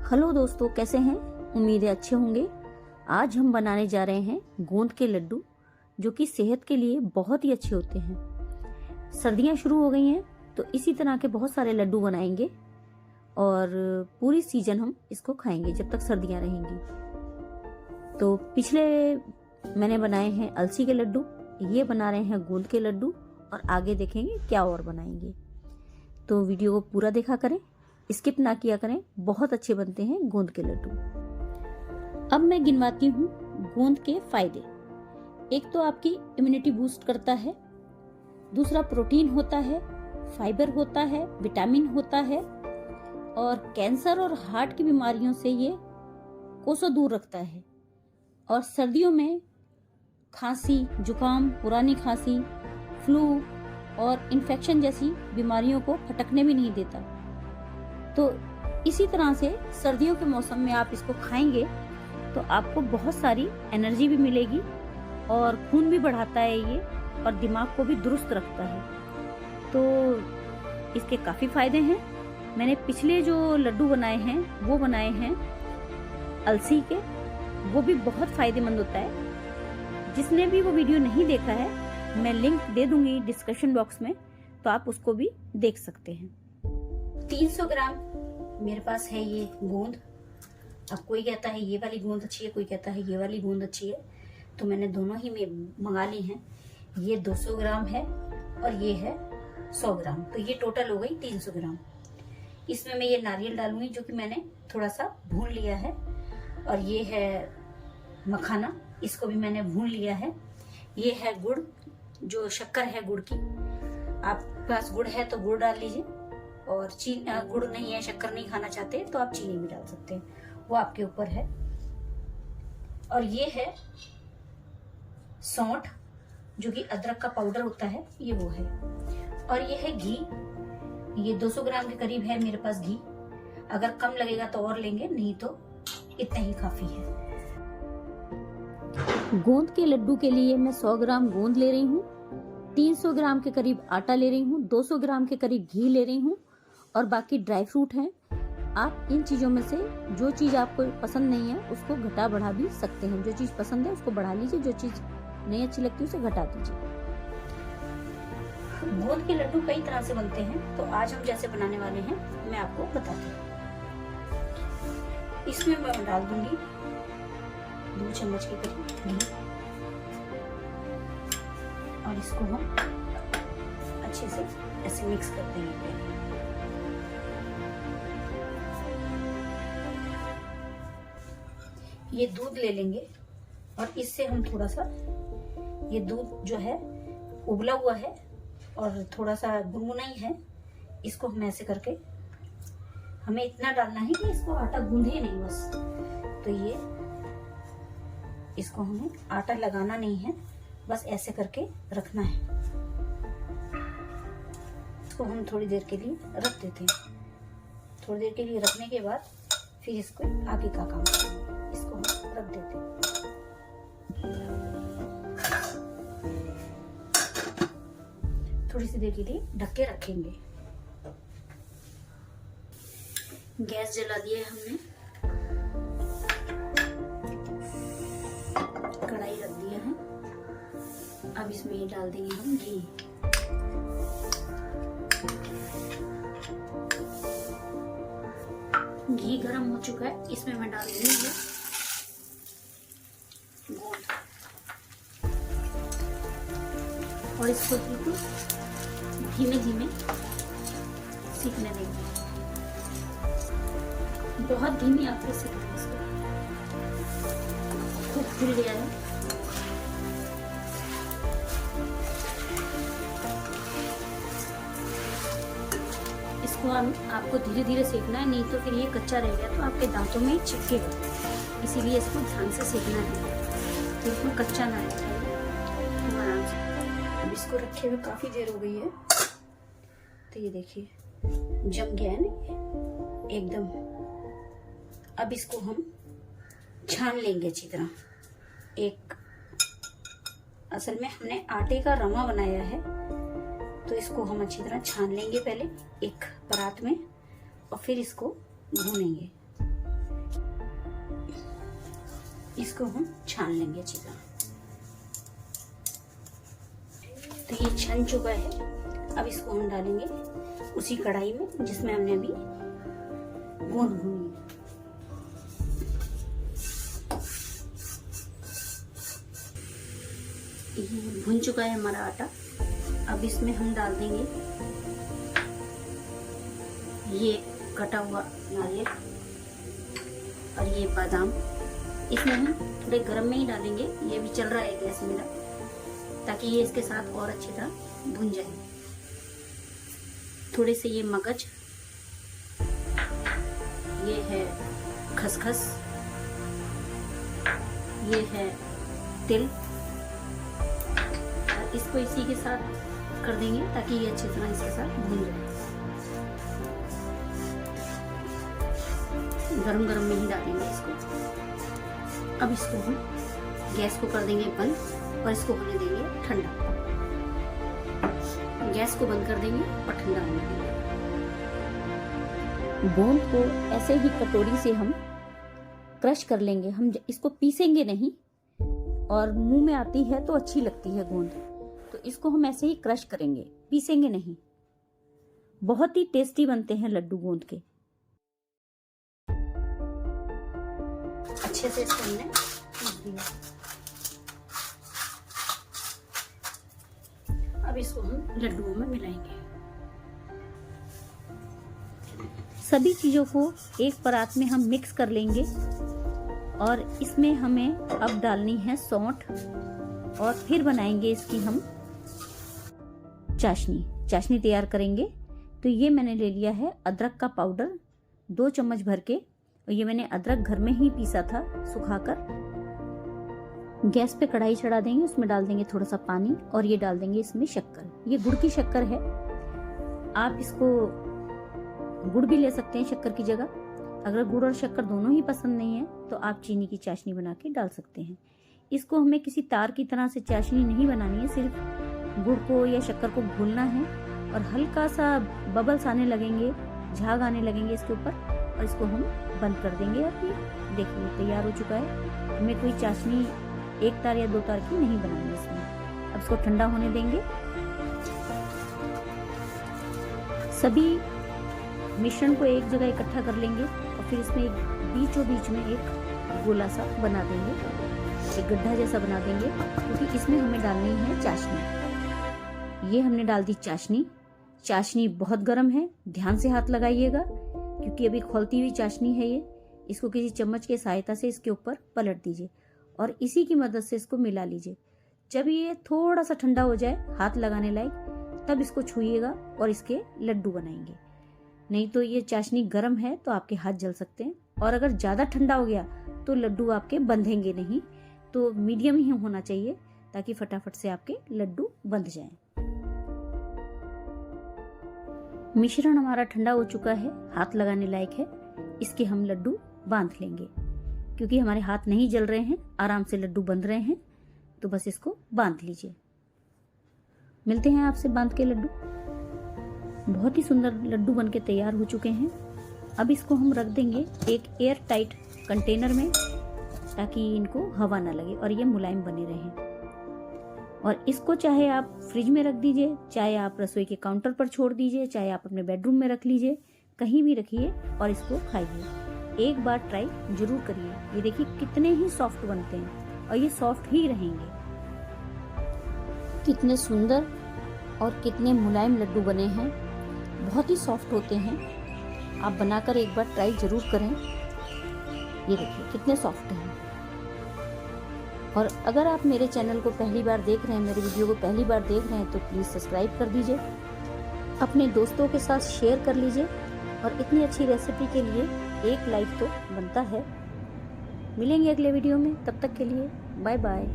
Hello दोस्तों, कैसे हैं? उम्मीद है अच्छे होंगे। आज हम बनाने जा रहे हैं गोंद के लड्डू, जो कि सेहत के लिए बहुत ही अच्छे होते हैं। सर्दियां शुरू हो गई हैं तो इसी तरह के बहुत सारे लड्डू बनाएंगे और पूरी सीजन हम इसको खाएंगे जब तक सर्दियां रहेंगी। तो पिछले मैंने बनाए हैं अलसी के लड्डू, ये बना रहे हैं गोंद के लड्डू और आगे देखेंगे क्या और बनाएंगे। तो वीडियो को पूरा देखा करें, स्किप ना किया करें, बहुत अच्छे बनते हैं गोंद के लड्डू। अब मैं गिनवाती हूँ गोंद के फायदे। एक तो आपकी इम्यूनिटी बूस्ट करता है, दूसरा प्रोटीन होता है, फाइबर होता है, विटामिन होता है और कैंसर और हार्ट की बीमारियों से ये कोसों दूर रखता है। और सर्दियों में खांसी, जुकाम, पुरानी खांसी, फ्लू और इन्फेक्शन जैसी बीमारियों को फटकने भी नहीं देता। तो इसी तरह से सर्दियों के मौसम में आप इसको खाएंगे तो आपको बहुत सारी एनर्जी भी मिलेगी और खून भी बढ़ाता है ये और दिमाग को भी दुरुस्त रखता है। तो इसके काफ़ी फायदे हैं। मैंने पिछले जो लड्डू बनाए हैं वो बनाए हैं अलसी के, वो भी बहुत फायदेमंद होता है। जिसने भी वो वीडियो नहीं देखा है, मैं लिंक दे दूंगी डिस्क्रिप्शन बॉक्स में, तो आप उसको भी देख सकते हैं। 300 ग्राम मेरे पास है ये गोंद। अब कोई कहता है ये वाली गोंद अच्छी है, कोई कहता है ये वाली गोंद अच्छी है, तो मैंने दोनों ही में मंगा ली हैं। ये 200 ग्राम है और ये है 100 ग्राम, तो ये टोटल हो गई 300 ग्राम। इसमें मैं ये नारियल डालूंगी जो कि मैंने थोड़ा सा भून लिया है, और ये है मखाना, इसको भी मैंने भून लिया है। ये है गुड़, जो शक्कर है गुड़ की, आपके पास गुड़ है तो गुड़ डाल लीजिए, और गुड़ नहीं है, शक्कर नहीं खाना चाहते तो आप चीनी भी डाल सकते हैं, वो आपके ऊपर है। और ये है सौंठ, जो कि अदरक का पाउडर होता है, ये वो है। और ये है घी, ये 200 ग्राम के करीब है मेरे पास घी। अगर कम लगेगा तो और लेंगे, नहीं तो इतना ही काफी है। गोंद के लड्डू के लिए मैं 100 ग्राम गोंद ले रही हूँ, 300 ग्राम के करीब आटा ले रही हूँ, 200 ग्राम के करीब घी ले रही हूँ और बाकी ड्राई फ्रूट हैं। आप इन चीज़ों में से जो चीज़ आपको पसंद नहीं है उसको घटा बढ़ा भी सकते हैं। जो चीज़ पसंद है उसको बढ़ा लीजिए, जो चीज़ नहीं अच्छी लगती उसे घटा दीजिए। गोंद के लड्डू कई तरह से बनते हैं, तो आज हम जैसे बनाने वाले हैं मैं आपको बताती हूँ। इसमें मैं डाल दूंगी 2 चम्मच के करीब घी, और इसको हम अच्छे से ऐसे मिक्स कर देंगे। ये दूध ले लेंगे और इससे हम थोड़ा सा, ये दूध जो है उबला हुआ है और थोड़ा सा गुनगुना ही है, इसको हम ऐसे करके, हमें इतना डालना है कि इसको आटा गूंधे नहीं बस। तो ये इसको हमें आटा लगाना नहीं है, बस ऐसे करके रखना है। इसको हम थोड़ी देर के लिए रख देते हैं। थोड़ी देर के लिए रखने के बाद फिर इसको आगे का काम करेंगे। इसको हम रख देते हैं। थोड़ी सी देर के लिए ढक के रखेंगे। गैस जला दिया है हमने, कढ़ाई रख दिया है। अब इसमें ये डाल देंगे हम घी। घी गरम हो चुका है, इसमें मैं डाल दूंगी गोंद और इसको बिल्कुल धीमे धीमे सीखने देंगे। बहुत धीमी आंच पे सीखना है इसको। खूब फूल गया है। इसको आपको धीरे धीरे सेकना है, नहीं तो फिर ये कच्चा रह गया तो आपके दांतों में चिपकेगा। इसीलिए इसको ध्यान से सेकना है, बिल्कुल कच्चा ना रहे। आराम से। अब इसको रखे हुए काफी देर हो गई है, तो ये देखिए जम गया है ना एकदम। अब इसको हम छान लेंगे अच्छी तरह। असल में हमने आटे का रवा बनाया है, तो इसको हम अच्छी तरह छान लेंगे पहले एक परात में, और फिर इसको भूनेंगे। इसको हम छान लेंगे अच्छी तरह। तो ये छन चुका है। अब इसको हम डालेंगे उसी कढ़ाई में जिसमें हमने अभी गोंद भूनी है। ये भुन चुका है हमारा आटा। अब इसमें हम डाल देंगे ये कटा हुआ नारियल और ये बादाम। इसमें हम थोड़े गरम में ही डालेंगे, ये भी चल रहा है गैस मेरा, ताकि ये इसके साथ और अच्छी तरह भुन जाए। थोड़े से ये मगज, ये है खसखस, ये है तिल, और इसको इसी के साथ कर देंगे ताकि ये अच्छी तरह इसके साथ भुन जाए। गरम गरम में ही डालेंगे इसको। अब इसको हम गैस को कर देंगे बंद और इसको होने देंगे ठंडा। गैस को बंद कर देंगे और ठंडा होने देंगे। गोंद को ऐसे ही कटोरी से हम क्रश कर लेंगे। हम इसको पीसेंगे नहीं, और मुंह में आती है तो अच्छी लगती है गोंद, तो इसको हम ऐसे ही क्रश करेंगे, पीसेंगे नहीं। बहुत ही टेस्टी बनते हैं लड्डू गोंद के। अच्छे से इसको हमने पीस दिया। अब इसको हम लड्डुओं में मिलाएंगे। सभी चीजों को एक परात में हम मिक्स कर लेंगे और इसमें हमें अब डालनी है सौंठ, और फिर बनाएंगे इसकी हम चाशनी तैयार करेंगे। तो ये मैंने ले लिया है अदरक का पाउडर 2 चम्मच भर के, और ये मैंने अदरक घर में ही पीसा था सुखाकर। गैस पे कढ़ाई चढ़ा देंगे, उसमें डाल देंगे थोड़ा सा पानी और ये डाल देंगे इसमें शक्कर। ये गुड़ की शक्कर है, आप इसको गुड़ भी ले सकते हैं शक्कर की जगह। अगर गुड़ और शक्कर दोनों ही पसंद नहीं है तो आप चीनी की चाशनी बना के डाल सकते हैं। इसको हमें किसी तार की तरह से चाशनी नहीं बनानी है, सिर्फ गुड़ को या शक्कर को घोलना है और हल्का सा बबल्स आने लगेंगे, झाग आने लगेंगे इसके ऊपर, और इसको हम बंद कर देंगे। अब ये देखिए तैयार हो चुका है। हमें कोई चाशनी 1 तार या 2 तार की नहीं बनानी इसमें। अब इसको ठंडा होने देंगे। सभी मिश्रण को एक जगह इकट्ठा कर लेंगे और फिर इसमें बीचों बीच में एक गोला सा बना देंगे, एक गड्ढा जैसा बना देंगे, क्योंकि इसमें हमें डालनी है चाशनी। ये हमने डाल दी चाशनी। चाशनी बहुत गर्म है, ध्यान से हाथ लगाइएगा क्योंकि अभी खौलती हुई चाशनी है ये। इसको किसी चम्मच की सहायता से इसके ऊपर पलट दीजिए और इसी की मदद से इसको मिला लीजिए। जब ये थोड़ा सा ठंडा हो जाए हाथ लगाने लायक, तब इसको छुइएगा और इसके लड्डू बनाएंगे। नहीं तो ये चाशनी गर्म है तो आपके हाथ जल सकते हैं, और अगर ज्यादा ठंडा हो गया तो लड्डू आपके बंधेंगे नहीं। तो मीडियम ही होना चाहिए ताकि फटाफट से आपके लड्डू बंध जाएं। मिश्रण हमारा ठंडा हो चुका है, हाथ लगाने लायक है। इसके हम लड्डू बांध लेंगे। क्योंकि हमारे हाथ नहीं जल रहे हैं, आराम से लड्डू बंध रहे हैं, तो बस इसको बांध लीजिए। मिलते हैं आपसे बांध के लड्डू। बहुत ही सुंदर लड्डू बनके तैयार हो चुके हैं। अब इसको हम रख देंगे एक एयर टाइट कंटेनर में, ताकि इनको हवा ना लगे और ये मुलायम बने रहें। और इसको चाहे आप फ्रिज में रख दीजिए, चाहे आप रसोई के काउंटर पर छोड़ दीजिए, चाहे आप अपने बेडरूम में रख लीजिए, कहीं भी रखिए और इसको खाइए। एक बार ट्राई जरूर करिए। ये देखिए कितने ही सॉफ्ट बनते हैं और ये सॉफ्ट ही रहेंगे। कितने सुंदर और कितने मुलायम लड्डू बने हैं, बहुत ही सॉफ्ट होते हैं। आप बनाकर एक बार ट्राई जरूर करें। ये देखिए कितने सॉफ्ट हैं। और अगर आप मेरे चैनल को पहली बार देख रहे हैं, मेरे वीडियो को पहली बार देख रहे हैं, तो प्लीज़ सब्सक्राइब कर दीजिए, अपने दोस्तों के साथ शेयर कर लीजिए, और इतनी अच्छी रेसिपी के लिए एक लाइक तो बनता है। मिलेंगे अगले वीडियो में, तब तक के लिए बाय बाय।